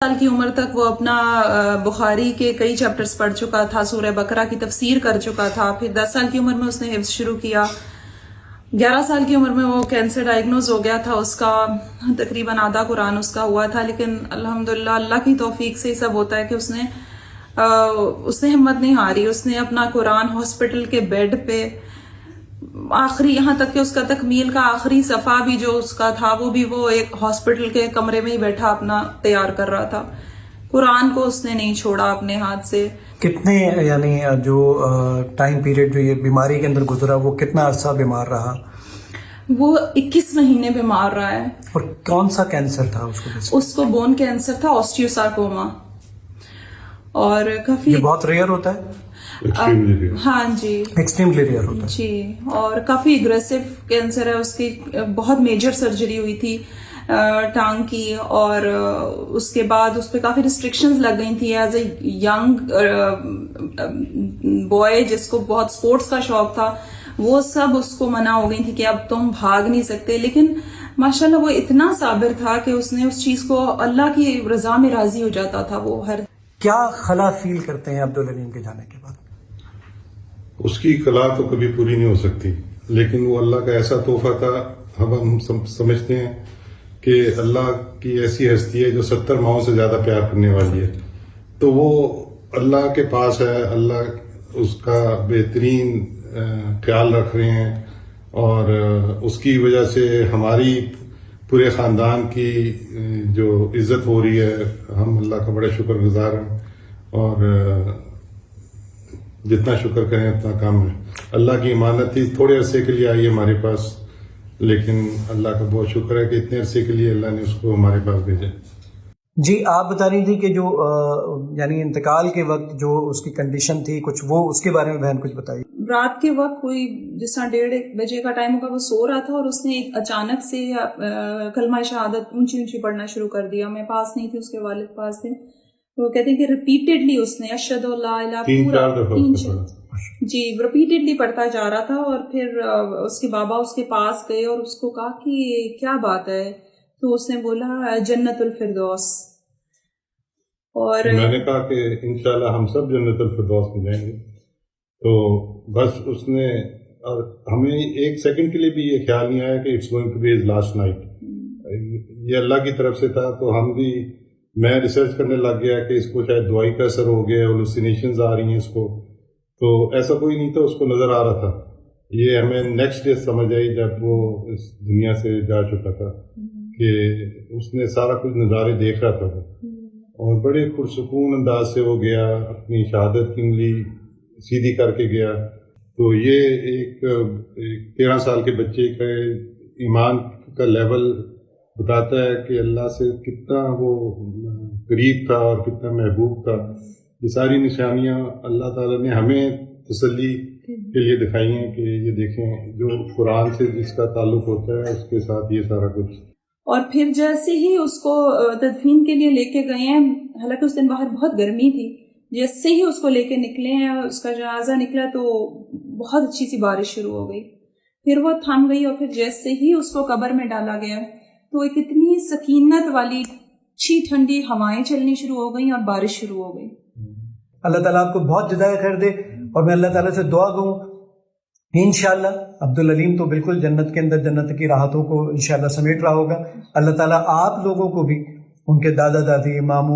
سال کی عمر تک وہ اپنا بخاری کے کئی چیپٹرز پڑھ چکا تھا، سورہ بقرہ کی تفسیر کر چکا تھا. پھر 10 سال کی عمر میں اس نے حفظ شروع کیا. 11 سال کی عمر میں وہ کینسر ڈائگنوز ہو گیا تھا اس کا. تقریباً آدھا قرآن اس کا ہوا تھا، لیکن الحمدللہ اللہ کی توفیق سے یہ سب ہوتا ہے کہ اس نے ہمت نہیں ہاری. اس نے اپنا قرآن ہاسپٹل کے بیڈ پہ آخری، یہاں تک کہ اس کا تکمیل کا آخری صفحہ بھی جو اس کا تھا وہ بھی وہ ایک ہاسپٹل کے کمرے میں ہی بیٹھا اپنا تیار کر رہا تھا. قرآن کو اس نے نہیں چھوڑا اپنے ہاتھ سے. کتنے یعنی جو ٹائم پیریڈ جو یہ بیماری کے اندر گزرا وہ کتنا عرصہ بیمار رہا؟ وہ 21 مہینے بیمار رہا ہے. اور کون سا کینسر تھا اس کو؟ اس کو بون کینسر تھا، آسٹیوسارکوما. اور کافی، یہ بہت ریئر ہوتا ہے. ہاں جی، ایکسٹریملی ریئر ہوتا ہے جی. اور کافی اگریسو کینسر ہے. اس کی بہت میجر سرجری ہوئی تھی ٹانگ کی، اور اس کے بعد اس پہ کافی ریسٹرکشنز لگ گئی تھی. ایز اے ینگ بوائے جس کو بہت سپورٹس کا شوق تھا، وہ سب اس کو منع ہو گئی تھی کہ اب تم بھاگ نہیں سکتے. لیکن ماشاءاللہ وہ اتنا صابر تھا کہ اس نے اس چیز کو اللہ کی رضا میں راضی ہو جاتا تھا. وہ ہر کیا خلا فیل کرتے ہیں عبدالعلیم کے جانے کے بعد؟ اس کی خلا تو کبھی پوری نہیں ہو سکتی، لیکن وہ اللہ کا ایسا تحفہ تھا. ہم سمجھتے ہیں کہ اللہ کی ایسی ہستی ہے جو 70 ماؤں سے زیادہ پیار کرنے والی ہے. تو وہ اللہ کے پاس ہے، اللہ اس کا بہترین خیال رکھ رہے ہیں، اور اس کی وجہ سے ہماری پورے خاندان کی جو عزت ہو رہی ہے. ہم اللہ کا بڑے شکر گزار ہیں، اور جتنا شکر کریں اتنا کم ہے. اللہ کی امانت ہی تھوڑے عرصے کے لیے آئی ہے ہمارے پاس، لیکن اللہ کا بہت شکر ہے کہ اتنے عرصے کے لیے اللہ نے اس کو ہمارے پاس بھیجا. جی، آپ بتا رہی تھی کہ جو یعنی انتقال کے وقت جو اس کی کنڈیشن تھی کچھ، وہ اس کے بارے میں بہن کچھ بتائیے. رات کے وقت کوئی جس طرح 1:30 بجے کا ٹائم ہوگا، وہ سو رہا تھا اور اس نے اچانک سے کلمہ شہادت اونچی پڑھنا شروع کر دیا. میں پاس نہیں تھی، اس کے والد پاس تھے. تو وہ کہتے ہیں کہ ریپیٹیڈلی اس نے اشہد لا الہ پورا جی ریپیٹیڈلی پڑھتا جا رہا تھا. اور پھر اس کے بابا اس کے پاس گئے اور اس کو کہا کہ کیا بات ہے؟ تو اس نے بولا جنت الفردوس. اور میں نے کہا کہ انشاءاللہ ہم سب جنت الفردوس میں جائیں گے. تو بس اس نے، اور ہمیں ایک سیکنڈ کے لیے بھی یہ خیال نہیں آیا کہ it's going to be his last night. یہ اللہ کی طرف سے تھا. تو ہم بھی، میں ریسرچ کرنے لگ گیا کہ اس کو شاید دوائی کا اثر ہو گیا، ہیلوسینیشنز آ رہی ہیں اس کو. تو ایسا کوئی نہیں تھا، اس کو نظر آ رہا تھا. یہ ہمیں نیکسٹ ڈے سمجھ آئی جب وہ اس دنیا سے جا چکا تھا کہ اس نے سارا کچھ نظارے دیکھ رہا تھا وہ، اور بڑے پرسکون انداز سے وہ گیا، اپنی شہادت کی انگلی سیدھی کر کے گیا. تو یہ ایک 13 سال کے بچے کا ایمان کا لیول بتاتا ہے کہ اللہ سے کتنا وہ قریب تھا اور کتنا محبوب تھا. یہ ساری نشانیاں اللہ تعالیٰ نے ہمیں تسلی کے لیے دکھائی ہیں کہ یہ دیکھیں جو قرآن سے جس کا تعلق ہوتا ہے اس کے ساتھ یہ سارا کچھ. اور پھر جیسے ہی اس کو تدفین کے لیے لے کے گئے ہیں، حالانکہ اس دن باہر بہت گرمی تھی، جیسے ہی اس کو لے کے نکلے ہیں، اس کا جنازہ نکلا تو بہت اچھی سی بارش شروع ہو گئی. پھر وہ تھم گئی، اور پھر جیسے ہی اس کو قبر میں ڈالا گیا تو ایک اتنی سکینت والی اچھی ٹھنڈی ہوائیں چلنی شروع ہو گئی اور بارش شروع ہو گئی. اللہ تعالیٰ آپ کو بہت جزائے خیر دے. اور میں اللہ تعالیٰ سے دعا کروں انشاءاللہ عبدالعلیم تو بالکل جنت کے اندر جنت کی راحتوں کو انشاءاللہ سمیٹ رہا ہوگا. اللہ تعالیٰ آپ لوگوں کو بھی، ان کے دادا دادی، ماموں